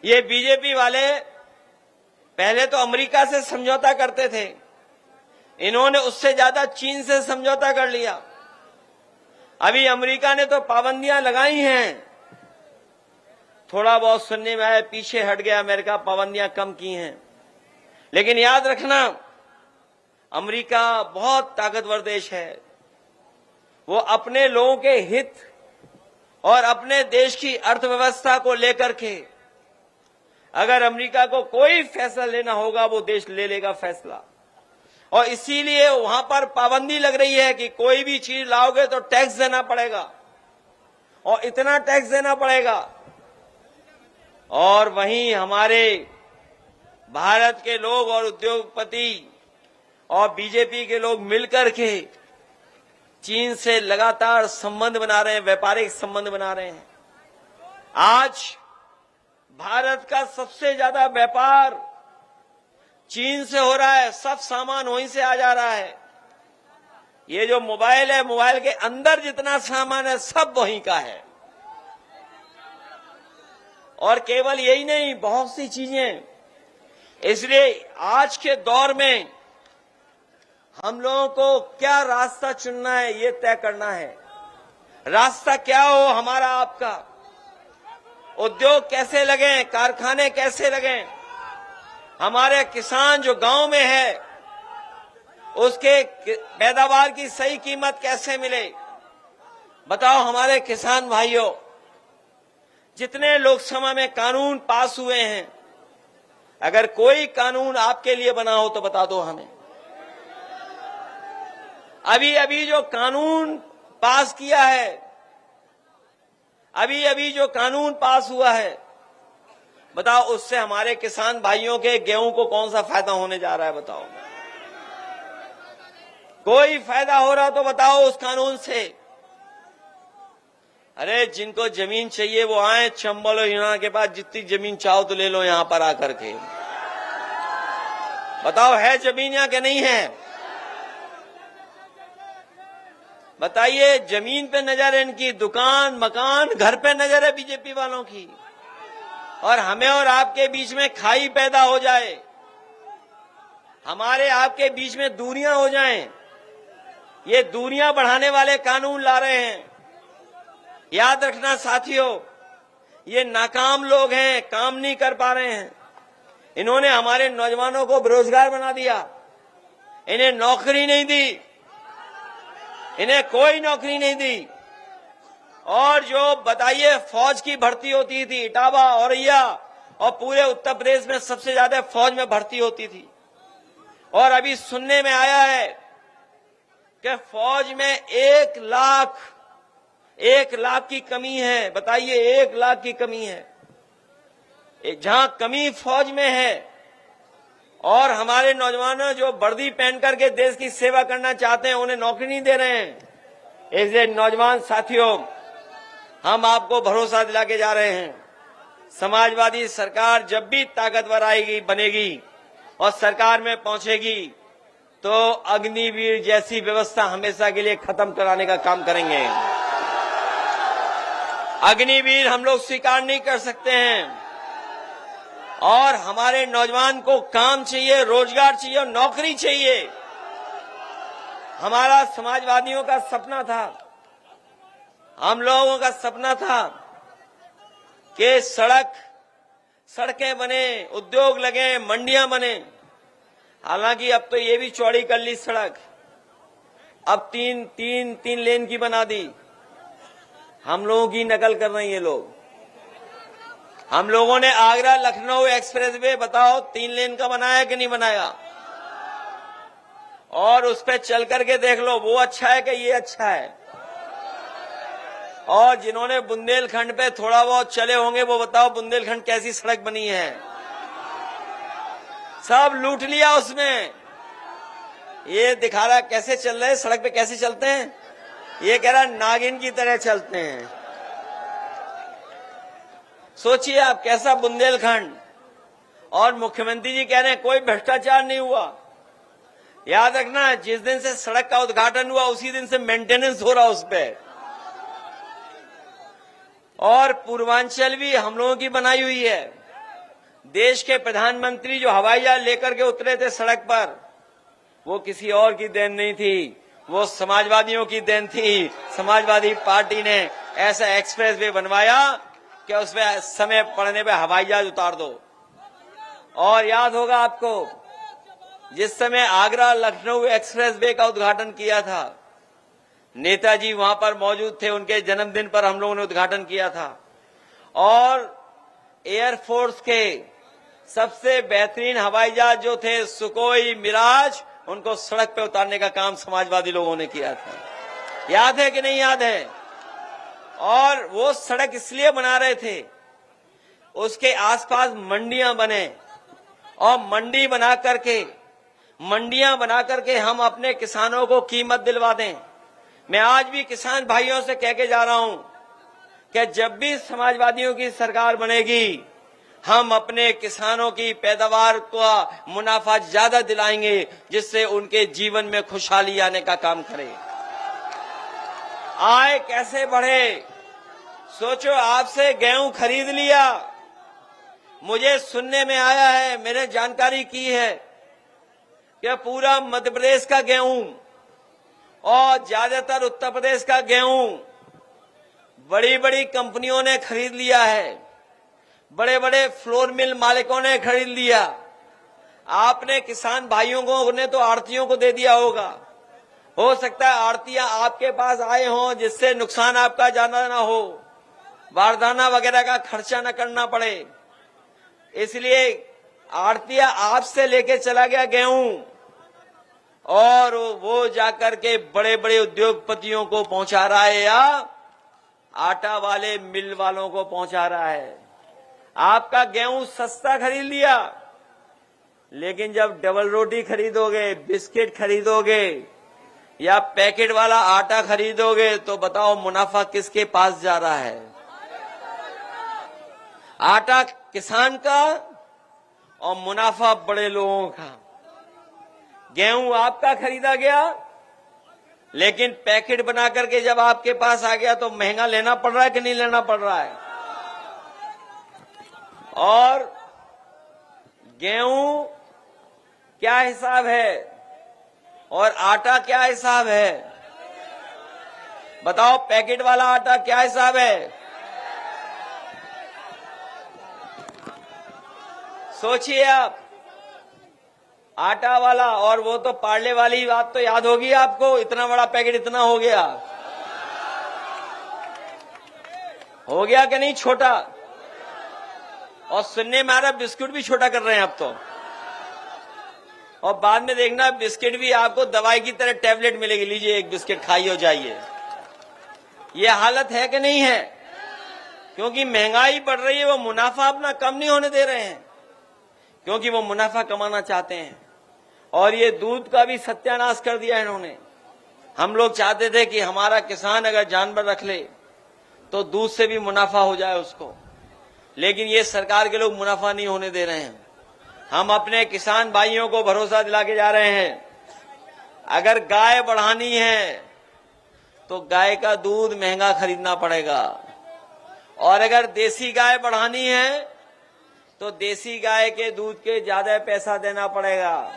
ये बीजेपी वाले पहले तो अमेरिका से समझौता करते थे, इन्होंने उससे ज्यादा चीन से समझौता कर लिया। अभी अमेरिका ने तो पाबंदियां लगाई हैं, थोड़ा बहुत सुनने में आया पीछे हट गया, अमेरिका पाबंदियां कम की हैं। लेकिन याद रखना, अमेरिका बहुत ताकतवर देश है, वो अपने लोगों के हित और अपने देश की अर्थव्यवस्था को लेकर के अगर अमेरिका को कोई फैसला लेना होगा वो देश ले लेगा फैसला। और इसीलिए वहां पर पाबंदी लग रही है कि कोई भी चीज लाओगे तो टैक्स देना पड़ेगा, और इतना टैक्स देना पड़ेगा। और वहीं हमारे भारत के लोग और उद्योगपति और बीजेपी के लोग मिलकर के चीन से लगातार संबंध बना रहे हैं, व्यापारिक संबंध बना रहे हैं। आज भारत का सबसे ज्यादा व्यापार चीन से हो रहा है, सब सामान वहीं से आ जा रहा है। ये जो मोबाइल है, मोबाइल के अंदर जितना सामान है सब वहीं का है। और केवल यही नहीं, बहुत सी चीजें। इसलिए आज के दौर में हम लोगों को क्या रास्ता चुनना है ये तय करना है। रास्ता क्या हो हमारा आपका, उद्योग कैसे लगे, कारखाने कैसे लगे, हमारे किसान जो गांव में है उसके पैदावार की सही कीमत कैसे मिले। बताओ हमारे किसान भाइयों, जितने लोकसभा में कानून पास हुए हैं, अगर कोई कानून आपके लिए बना हो तो बता दो हमें। अभी अभी जो कानून पास किया है, अभी अभी जो कानून पास हुआ है, बताओ उससे हमारे किसान भाइयों के गेहूं को कौन सा फायदा होने जा रहा है। बताओ, कोई फायदा हो रहा तो बताओ उस कानून से। अरे जिनको जमीन चाहिए वो आए चंबल और हिना के पास, जितनी जमीन चाहो तो ले लो यहां पर आकर के। बताओ है जमीन या कि नहीं है? बताइए, जमीन पे नजर है इनकी, दुकान मकान घर पे नजर है बीजेपी वालों की। और हमें और आपके बीच में खाई पैदा हो जाए, हमारे आपके बीच में दूरियां हो जाएं, ये दूरियां बढ़ाने वाले कानून ला रहे हैं। याद रखना साथियों, ये नाकाम लोग हैं, काम नहीं कर पा रहे हैं। इन्होंने हमारे नौजवानों को बेरोजगार बना दिया, इन्हें नौकरी नहीं दी, इन्हें कोई नौकरी नहीं दी। और जो बताइए फौज की भर्ती होती थी, इटावा औरैया और पूरे उत्तर प्रदेश में सबसे ज्यादा फौज में भर्ती होती थी। और अभी सुनने में आया है कि फौज में 1 लाख की कमी है। बताइए, 1 लाख की कमी है। जहां कमी फौज में है और हमारे नौजवानों जो वर्दी पहन करके देश की सेवा करना चाहते हैं उन्हें नौकरी नहीं दे रहे हैं। इसलिए नौजवान साथियों, हम आपको भरोसा दिला के जा रहे हैं, समाजवादी सरकार जब भी ताकतवर आएगी, बनेगी और सरकार में पहुंचेगी तो अग्निवीर जैसी व्यवस्था हमेशा के लिए खत्म कराने का काम करेंगे। अग्निवीर हम लोग स्वीकार नहीं कर सकते हैं। और हमारे नौजवान को काम चाहिए, रोजगार चाहिए और नौकरी चाहिए। हमारा समाजवादियों का सपना था, हम लोगों का सपना था कि सड़कें बने, उद्योग लगे, मंडियां बने। हालांकि अब तो ये भी चौड़ी कर ली सड़क, अब तीन लेन की बना दी। हम लोगों की नकल कर रहे हैं ये लोग। हम लोगों ने आगरा लखनऊ एक्सप्रेसवे बताओ 3 लेन का बनाया कि नहीं बनाया? और उस पर चल करके देख लो वो अच्छा है कि ये अच्छा है। और जिन्होंने बुंदेलखंड पे थोड़ा बहुत चले होंगे वो बताओ बुंदेलखंड कैसी सड़क बनी है। सब लूट लिया उसमें। ये दिखा रहा कैसे चल रहे हैं, सड़क पे कैसे चलते हैं। ये कह रहा नागिन की तरह चलते हैं। सोचिए आप कैसा बुंदेलखंड। और मुख्यमंत्री जी कह रहे हैं कोई भ्रष्टाचार नहीं हुआ। याद रखना, जिस दिन से सड़क का उद्घाटन हुआ उसी दिन से मेंटेनेंस हो रहा उस पे। और पूर्वांचल भी हम लोगों की बनाई हुई है। देश के प्रधानमंत्री जो हवाई जहाज लेकर के उतरे थे सड़क पर, वो किसी और की देन नहीं थी, वो समाजवादियों की देन थी। समाजवादी पार्टी ने ऐसा एक्सप्रेस वे बनवाया कि उसमें समय पड़ने पे हवाई जहाज उतार दो। और याद होगा आपको, जिस समय आगरा लखनऊ एक्सप्रेस वे का उद्घाटन किया था, नेताजी वहां पर मौजूद थे, उनके जन्मदिन पर हम लोगों ने उद्घाटन किया था। और एयरफोर्स के सबसे बेहतरीन हवाई जहाज जो थे सुकोई, मिराज, उनको सड़क पे उतारने का काम समाजवादी लोगों ने किया था। याद है कि नहीं याद है? और वो सड़क इसलिए बना रहे थे, उसके आसपास मंडियां बने, और मंडियां बना करके हम अपने किसानों को कीमत दिलवा दें। मैं आज भी किसान भाइयों से कह के जा रहा हूं कि जब भी समाजवादियों की सरकार बनेगी, हम अपने किसानों की पैदावार का मुनाफा ज्यादा दिलाएंगे, जिससे उनके जीवन में खुशहाली आने का काम करें। आय कैसे बढ़े? सोचो, आपसे गेहूं खरीद लिया, मुझे सुनने में आया है, मैंने जानकारी की है कि पूरा मध्य प्रदेश का गेहूं और ज्यादातर उत्तर प्रदेश का गेहूं बड़ी बड़ी कंपनियों ने खरीद लिया है, बड़े बड़े फ्लोर मिल मालिकों ने खरीद लिया। आपने किसान भाइयों को ने तो आड़तियों को दे दिया होगा। हो सकता है आड़तियां आपके पास आए हों, जिससे नुकसान आपका ज्यादा ना हो, बारदाना वगैरह का खर्चा न करना पड़े। इसलिए आड़तिया आपसे लेके चला गया गेहूं, और वो जाकर के बड़े बड़े उद्योगपतियों को पहुंचा रहा है, या आटा वाले मिल वालों को पहुंचा रहा है। आपका गेहूं सस्ता खरीद लिया, लेकिन जब डबल रोटी खरीदोगे, बिस्किट खरीदोगे, या पैकेट वाला आटा खरीदोगे, तो बताओ मुनाफा किसके पास जा रहा है? आटा किसान का और मुनाफा बड़े लोगों का। गेहूं आपका खरीदा गया, लेकिन पैकेट बना करके जब आपके पास आ गया तो महंगा लेना पड़ रहा है कि नहीं लेना पड़ रहा है? और गेहूं क्या हिसाब है और आटा क्या हिसाब है? बताओ, पैकेट वाला आटा क्या हिसाब है? सोचिए आप, आटा वाला, और वो तो पार्ले वाली बात तो याद होगी आपको, इतना बड़ा पैकेट इतना हो गया कि नहीं छोटा? और सुनने में आ रहा बिस्कुट भी छोटा कर रहे हैं अब तो, और बाद में देखना बिस्किट भी आपको दवाई की तरह टैबलेट मिलेगी, लीजिए एक बिस्किट खाइए हो जाइए। ये हालत है कि नहीं है? क्योंकि महंगाई बढ़ रही है, वो मुनाफा अपना कम नहीं होने दे रहे हैं, क्योंकि वो मुनाफा कमाना चाहते हैं। और ये दूध का भी सत्यानाश कर दिया इन्होंने। हम लोग चाहते थे कि हमारा किसान अगर जानवर रख ले तो दूध से भी मुनाफा हो जाए उसको, लेकिन ये सरकार के लोग मुनाफा नहीं होने दे रहे हैं। हम अपने किसान भाइयों को भरोसा दिला के जा रहे हैं, अगर गाय बढ़ानी है तो गाय का दूध महंगा खरीदना पड़ेगा, और अगर देसी गाय बढ़ानी है तो देसी गाय के दूध के ज्यादा पैसा देना पड़ेगा।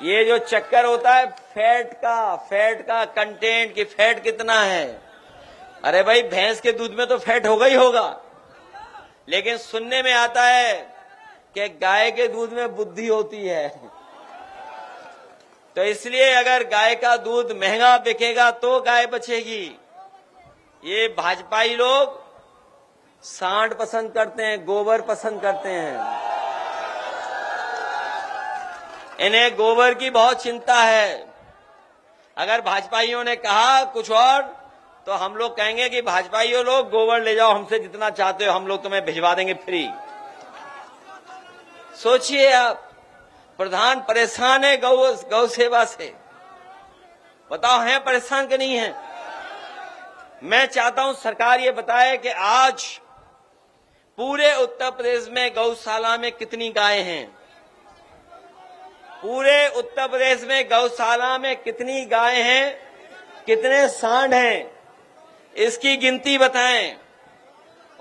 ये जो चक्कर होता है फैट का कंटेंट, की फैट कितना है, अरे भाई भैंस के दूध में तो फैट होगा ही होगा, लेकिन सुनने में आता है कि गाय के दूध में बुद्धि होती है। तो इसलिए अगर गाय का दूध महंगा बिकेगा तो गाय बचेगी। ये भाजपाई लोग सांड पसंद करते हैं, गोबर पसंद करते हैं। इन्हें गोबर की बहुत चिंता है। अगर भाजपाइयों ने कहा कुछ और तो हम लोग कहेंगे कि भाजपाइयों लोग गोबर ले जाओ, हमसे जितना चाहते हो हम लोग तुम्हें भिजवा देंगे फ्री। सोचिए आप, प्रधान परेशान है गौ सेवा से। बताओ है परेशान कि नहीं है? मैं चाहता हूं सरकार ये बताए कि आज पूरे उत्तर प्रदेश में गौशाला में कितनी गायें हैं, पूरे उत्तर प्रदेश में गौशाला में कितनी गायें हैं, कितने सांड हैं, इसकी गिनती बताएं।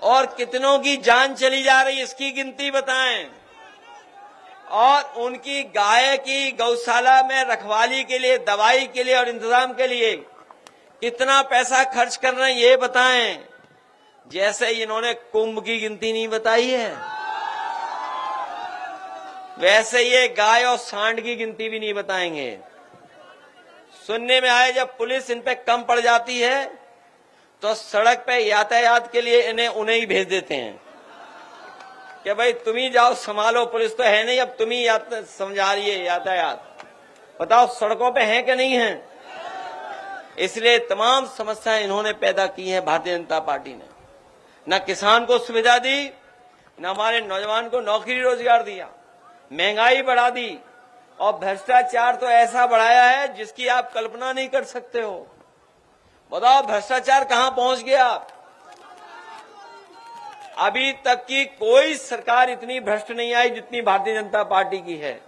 और कितनों की जान चली जा रही है इसकी गिनती बताएं। और उनकी गाय की गौशाला में रखवाली के लिए, दवाई के लिए और इंतजाम के लिए कितना पैसा खर्च कर रहे हैं ये बताएं। जैसे इन्होंने कुंभ की गिनती नहीं बताई है, वैसे ये गाय और सांड की गिनती भी नहीं बताएंगे। सुनने में आया जब पुलिस इन पे कम पड़ जाती है तो सड़क पे यातायात के लिए उन्हें ही भेज देते हैं कि भाई तुम ही जाओ संभालो, पुलिस तो है नहीं, अब तुम ही समझा रही है यातायात। बताओ सड़कों पे हैं कि नहीं है? इसलिए तमाम समस्याएं इन्होंने पैदा की है भारतीय जनता पार्टी ने। न किसान को सुविधा दी, न हमारे नौजवान को नौकरी रोजगार दिया, महंगाई बढ़ा दी और भ्रष्टाचार तो ऐसा बढ़ाया है जिसकी आप कल्पना नहीं कर सकते हो। बताओ भ्रष्टाचार कहां पहुंच गया? अभी तक की कोई सरकार इतनी भ्रष्ट नहीं आई जितनी भारतीय जनता पार्टी की है।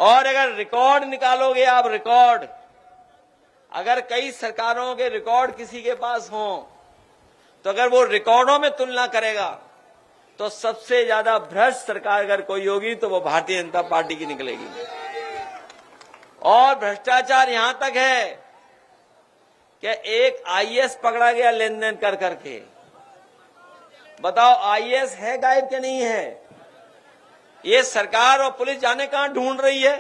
और अगर रिकॉर्ड निकालोगे आप, रिकॉर्ड, अगर कई सरकारों के रिकॉर्ड किसी के पास हों तो अगर वो रिकॉर्डों में तुलना करेगा तो सबसे ज्यादा भ्रष्ट सरकार अगर कोई होगी तो वो भारतीय जनता पार्टी की निकलेगी। और भ्रष्टाचार यहां तक है कि एक आईएएस पकड़ा गया लेन देन कर करके। बताओ आईएएस है गायब के नहीं है? ये सरकार और पुलिस जाने कहां ढूंढ रही है,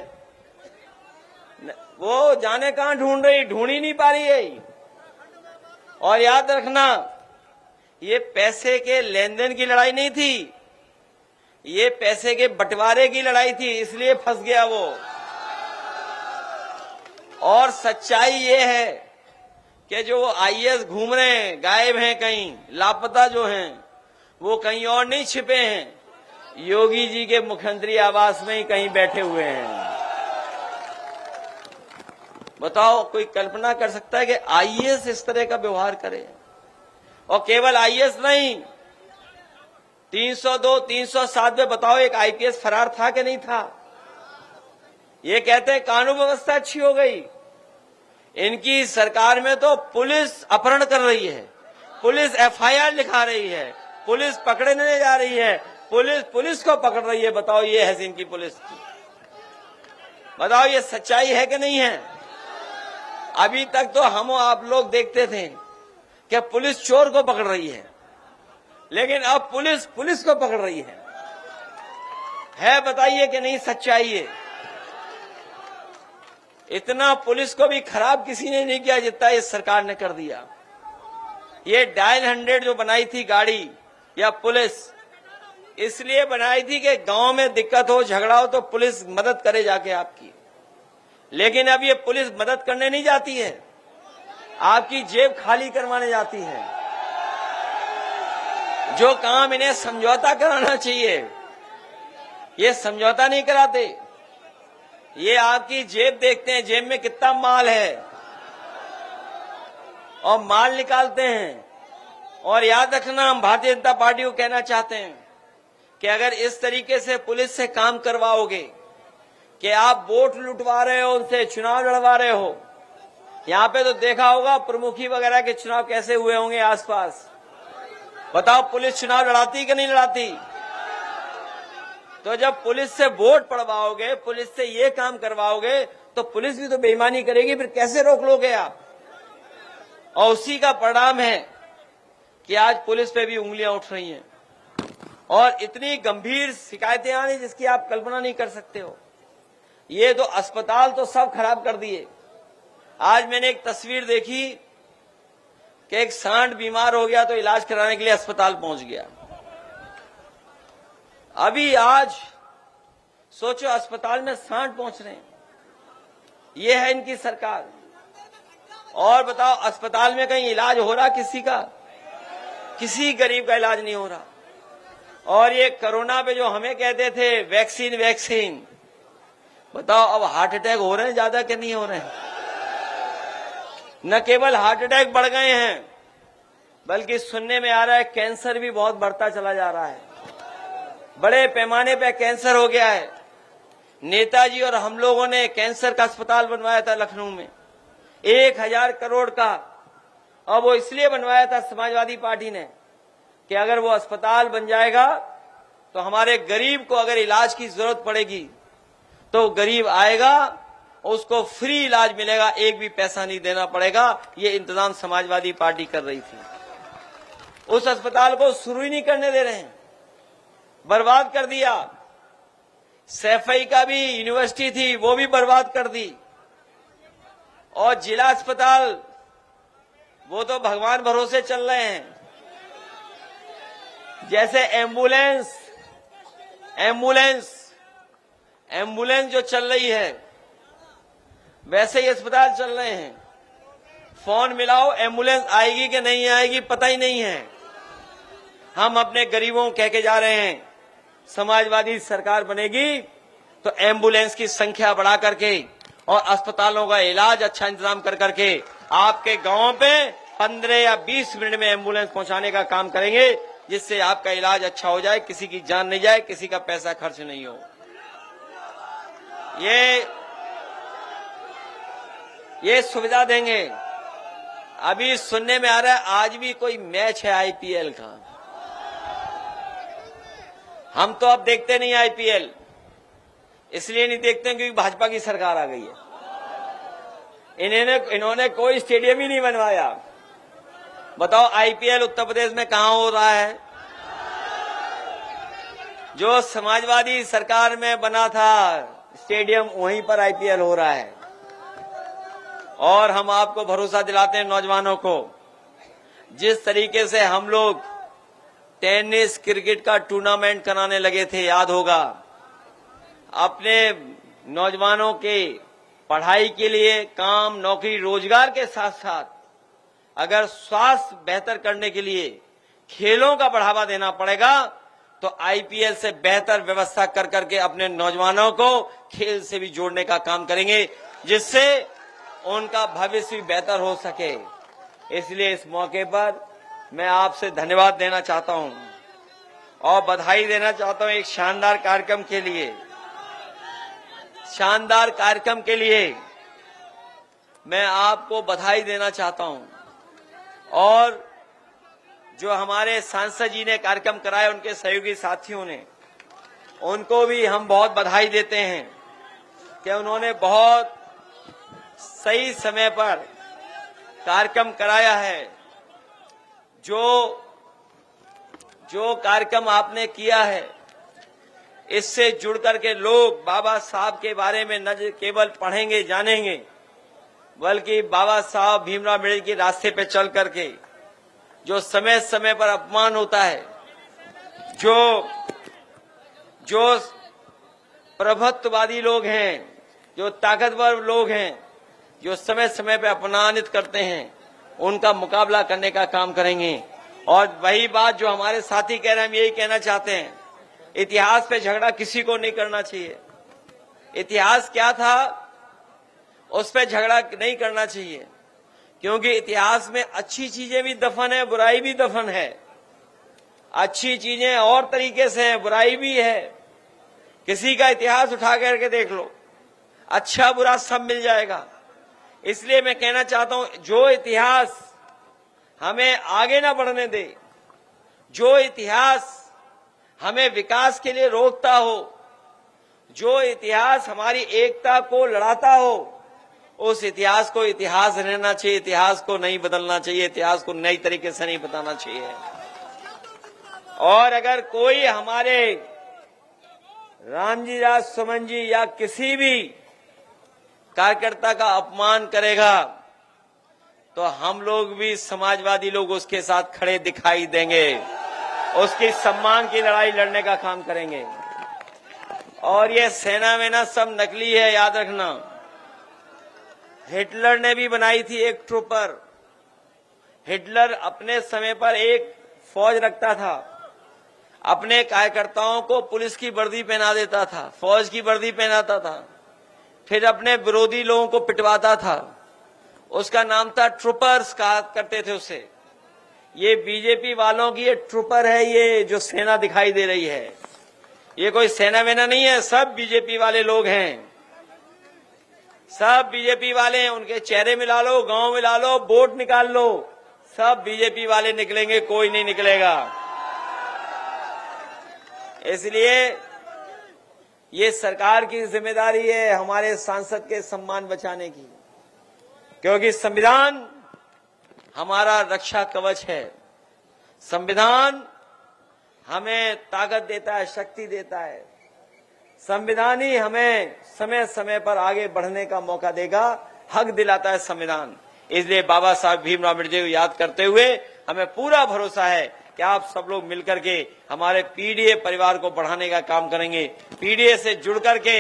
वो जाने कहां ढूंढ रही, ढूंढ ही नहीं पा रही है। और याद रखना, ये पैसे के लेन देन की लड़ाई नहीं थी, ये पैसे के बंटवारे की लड़ाई थी, इसलिए फंस गया वो। और सच्चाई ये है कि जो आईएएस घूम रहे हैं, गायब हैं, कहीं लापता जो हैं, वो कहीं और नहीं छिपे हैं, योगी जी के मुख्यमंत्री आवास में ही कहीं बैठे हुए हैं। बताओ कोई कल्पना कर सकता है कि आईएएस इस तरह का व्यवहार करे? और केवल आईएएस नहीं, 302, 307 में बताओ एक आईपीएस फरार था कि नहीं था? ये कहते हैं कानून व्यवस्था अच्छी हो गई। इनकी सरकार में तो पुलिस अपहरण कर रही है, पुलिस एफआईआर लिखा रही है, पुलिस पकड़ने जा रही है, पुलिस को पकड़ रही है। बताओ ये है इनकी पुलिस की। बताओ ये सच्चाई है कि नहीं है? अभी तक तो हम आप लोग देखते थे कि पुलिस चोर को पकड़ रही है, लेकिन अब पुलिस को पकड़ रही है। बताइए कि नहीं सच्चाई है? इतना पुलिस को भी खराब किसी ने नहीं किया जितना इस सरकार ने कर दिया। ये डायल 100 जो बनाई थी गाड़ी या पुलिस, इसलिए बनाई थी कि गांव में दिक्कत हो, झगड़ा हो तो पुलिस मदद करे जाके आपकी। लेकिन अब ये पुलिस मदद करने नहीं जाती है, आपकी जेब खाली करवाने जाती है। जो काम इन्हें समझौता कराना चाहिए, ये समझौता नहीं कराते। ये आपकी जेब देखते हैं, जेब में कितना माल है, और माल निकालते हैं। और याद रखना, हम भारतीय जनता पार्टी को कहना चाहते हैं कि अगर इस तरीके से पुलिस से काम करवाओगे कि आप वोट लुटवा रहे हो, उनसे चुनाव लड़वा रहे हो। यहां पे तो देखा होगा प्रमुखी वगैरह के चुनाव कैसे हुए होंगे आसपास। बताओ पुलिस चुनाव लड़ाती कि नहीं लड़ाती? तो जब पुलिस से वोट पड़वाओगे, पुलिस से ये काम करवाओगे, तो पुलिस भी तो बेईमानी करेगी, फिर कैसे रोक लोगे आप? और उसी का परिणाम है कि आज पुलिस पे भी उंगलियां उठ रही हैं और इतनी गंभीर शिकायतें आ रही जिसकी आप कल्पना नहीं कर सकते हो। ये तो अस्पताल तो सब खराब कर दिए। आज मैंने एक तस्वीर देखी कि एक सांड बीमार हो गया तो इलाज कराने के लिए अस्पताल पहुंच गया। अभी आज सोचो अस्पताल में सांड पहुंच रहे हैं। ये है इनकी सरकार। और बताओ अस्पताल में कहीं इलाज हो रहा किसी का? किसी गरीब का इलाज नहीं हो रहा। और ये कोरोना पे जो हमें कहते थे वैक्सीन वैक्सीन, बताओ अब हार्ट अटैक हो रहे हैं ज्यादा कि नहीं हो रहे हैं? न केवल हार्ट अटैक बढ़ गए हैं, बल्कि सुनने में आ रहा है कैंसर भी बहुत बढ़ता चला जा रहा है। बड़े पैमाने पे कैंसर हो गया है। नेताजी और हम लोगों ने कैंसर का अस्पताल बनवाया था लखनऊ में, 1000 करोड़ का। और वो इसलिए बनवाया था समाजवादी पार्टी ने कि अगर वो अस्पताल बन जाएगा तो हमारे गरीब को अगर इलाज की जरूरत पड़ेगी तो गरीब आएगा, उसको फ्री इलाज मिलेगा, एक भी पैसा नहीं देना पड़ेगा। ये इंतजाम समाजवादी पार्टी कर रही थी। उस अस्पताल को शुरू ही नहीं करने दे रहे हैं, बर्बाद कर दिया। सैफई का भी यूनिवर्सिटी थी, वो भी बर्बाद कर दी। और जिला अस्पताल वो तो भगवान भरोसे चल रहे हैं। जैसे एम्बुलेंस जो चल रही है, वैसे ही अस्पताल चल रहे हैं। फोन मिलाओ, एम्बुलेंस आएगी कि नहीं आएगी पता ही नहीं है। हम अपने गरीबों को कह के जा रहे हैं, समाजवादी सरकार बनेगी तो एम्बुलेंस की संख्या बढ़ा करके और अस्पतालों का इलाज अच्छा इंतजाम कर करके आपके गांवों पे 15 या 20 मिनट में एम्बुलेंस पहुंचाने का काम करेंगे, जिससे आपका इलाज अच्छा हो जाए, किसी की जान नहीं जाए, किसी का पैसा खर्च नहीं हो। ये सुविधा देंगे। अभी सुनने में आ रहा है आज भी कोई मैच है आईपीएल का। हम तो अब देखते नहीं आईपीएल, इसलिए नहीं देखते क्योंकि भाजपा की सरकार आ गई है। इन्होंने कोई स्टेडियम ही नहीं बनवाया। बताओ आईपीएल उत्तर प्रदेश में कहां हो रहा है? जो समाजवादी सरकार में बना था स्टेडियम, वहीं पर आईपीएल हो रहा है। और हम आपको भरोसा दिलाते हैं नौजवानों को, जिस तरीके से हम लोग टेनिस क्रिकेट का टूर्नामेंट कराने लगे थे, याद होगा, अपने नौजवानों के पढ़ाई के लिए, काम, नौकरी, रोजगार के साथ साथ अगर स्वास्थ्य बेहतर करने के लिए खेलों का बढ़ावा देना पड़ेगा तो आईपीएल से बेहतर व्यवस्था कर करके अपने नौजवानों को खेल से भी जोड़ने का काम करेंगे, जिससे उनका भविष्य भी बेहतर हो सके। इसलिए इस मौके पर मैं आपसे धन्यवाद देना चाहता हूं और बधाई देना चाहता हूं एक शानदार कार्यक्रम के लिए। शानदार कार्यक्रम के लिए मैं आपको बधाई देना चाहता हूं। और जो हमारे सांसद जी ने कार्यक्रम कराया, उनके सहयोगी साथियों ने, उनको भी हम बहुत बधाई देते हैं कि उन्होंने बहुत सही समय पर कार्यक्रम कराया है। जो कार्यक्रम आपने किया है, इससे जुड़ करके लोग बाबा साहब के बारे में न केवल पढ़ेंगे जानेंगे, बल्कि बाबा साहब भीमराव अम्बेडकर के रास्ते पे चल करके जो समय समय पर अपमान होता है, जो प्रभुत्ववादी लोग हैं, जो ताकतवर लोग हैं, जो समय समय पर अपमानित करते हैं, उनका मुकाबला करने का काम करेंगे। और वही बात जो हमारे साथी कह रहे हैं, हम यही कहना चाहते हैं, इतिहास पे झगड़ा किसी को नहीं करना चाहिए। इतिहास क्या था उस पे झगड़ा नहीं करना चाहिए, क्योंकि इतिहास में अच्छी चीजें भी दफन है, बुराई भी दफन है। अच्छी चीजें और तरीके से हैं, बुराई भी है। किसी का इतिहास उठा करके देख लो, अच्छा बुरा सब मिल जाएगा। इसलिए मैं कहना चाहता हूं, जो इतिहास हमें आगे ना बढ़ने दे, जो इतिहास हमें विकास के लिए रोकता हो, जो इतिहास हमारी एकता को लड़ाता हो, उस इतिहास को इतिहास रहना चाहिए। इतिहास को नहीं बदलना चाहिए, इतिहास को नई तरीके से नहीं बताना चाहिए। और अगर कोई हमारे रामजी राज सुमन जी या किसी भी कार्यकर्ता का अपमान करेगा तो हम लोग भी समाजवादी लोग उसके साथ खड़े दिखाई देंगे, उसकी सम्मान की लड़ाई लड़ने का काम करेंगे। और ये सेना वेना सब नकली है, याद रखना। हिटलर ने भी बनाई थी एक ट्रूपर। हिटलर अपने समय पर एक फौज रखता था, अपने कार्यकर्ताओं को पुलिस की वर्दी पहना देता था, फौज की वर्दी पहनाता था, फिर अपने विरोधी लोगों को पिटवाता था। उसका नाम था ट्रूपर्स, कहा करते थे उसे। ये बीजेपी वालों की ये ट्रूपर है, ये जो सेना दिखाई दे रही है, ये कोई सेना वेना नहीं है, सब बीजेपी वाले लोग हैं, सब बीजेपी वाले हैं। उनके चेहरे मिला लो, गांव मिला लो, वोट निकाल लो, सब बीजेपी वाले निकलेंगे, कोई नहीं निकलेगा। इसलिए ये सरकार की जिम्मेदारी है हमारे सांसद के सम्मान बचाने की, क्योंकि संविधान हमारा रक्षा कवच है। संविधान हमें ताकत देता है, शक्ति देता है। संविधान ही हमें समय समय पर आगे बढ़ने का मौका देगा, हक दिलाता है संविधान। इसलिए बाबा साहब भीमराव अम्बेडकर को याद करते हुए हमें पूरा भरोसा है कि आप सब लोग मिलकर के हमारे पीडीए परिवार को बढ़ाने का काम करेंगे। पीडीए से जुड़ करके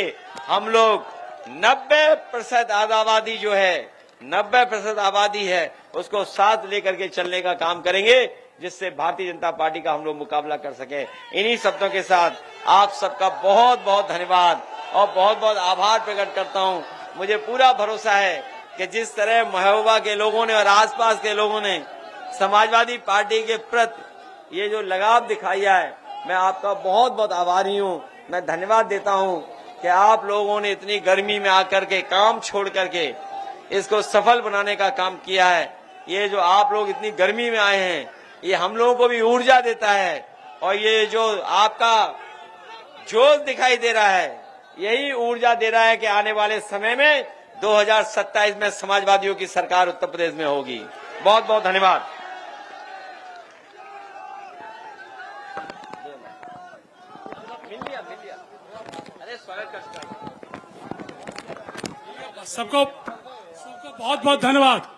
हम लोग 90% आबादी जो है, 90% आबादी है, उसको साथ लेकर के चलने का काम करेंगे, जिससे भारतीय जनता पार्टी का हम लोग मुकाबला कर सके। इन्हीं शब्दों के साथ आप सबका बहुत बहुत धन्यवाद और बहुत बहुत आभार प्रकट करता हूं। मुझे पूरा भरोसा है कि जिस तरह महोबा के लोगों ने और आसपास के लोगों ने समाजवादी पार्टी के प्रति ये जो लगाव दिखाया है, मैं आपका बहुत बहुत आभारी हूं। मैं धन्यवाद देता हूं कि आप लोगों ने इतनी गर्मी में आकर के काम छोड़ करके इसको सफल बनाने का काम किया है। ये जो आप लोग इतनी गर्मी में आए हैं, ये हम लोगों को भी ऊर्जा देता है, और ये जो आपका जोश दिखाई दे रहा है, यही ऊर्जा दे रहा है कि आने वाले समय में 2027 में समाजवादियों की सरकार उत्तर प्रदेश में होगी। बहुत बहुत धन्यवाद। सबको बहुत बहुत धन्यवाद।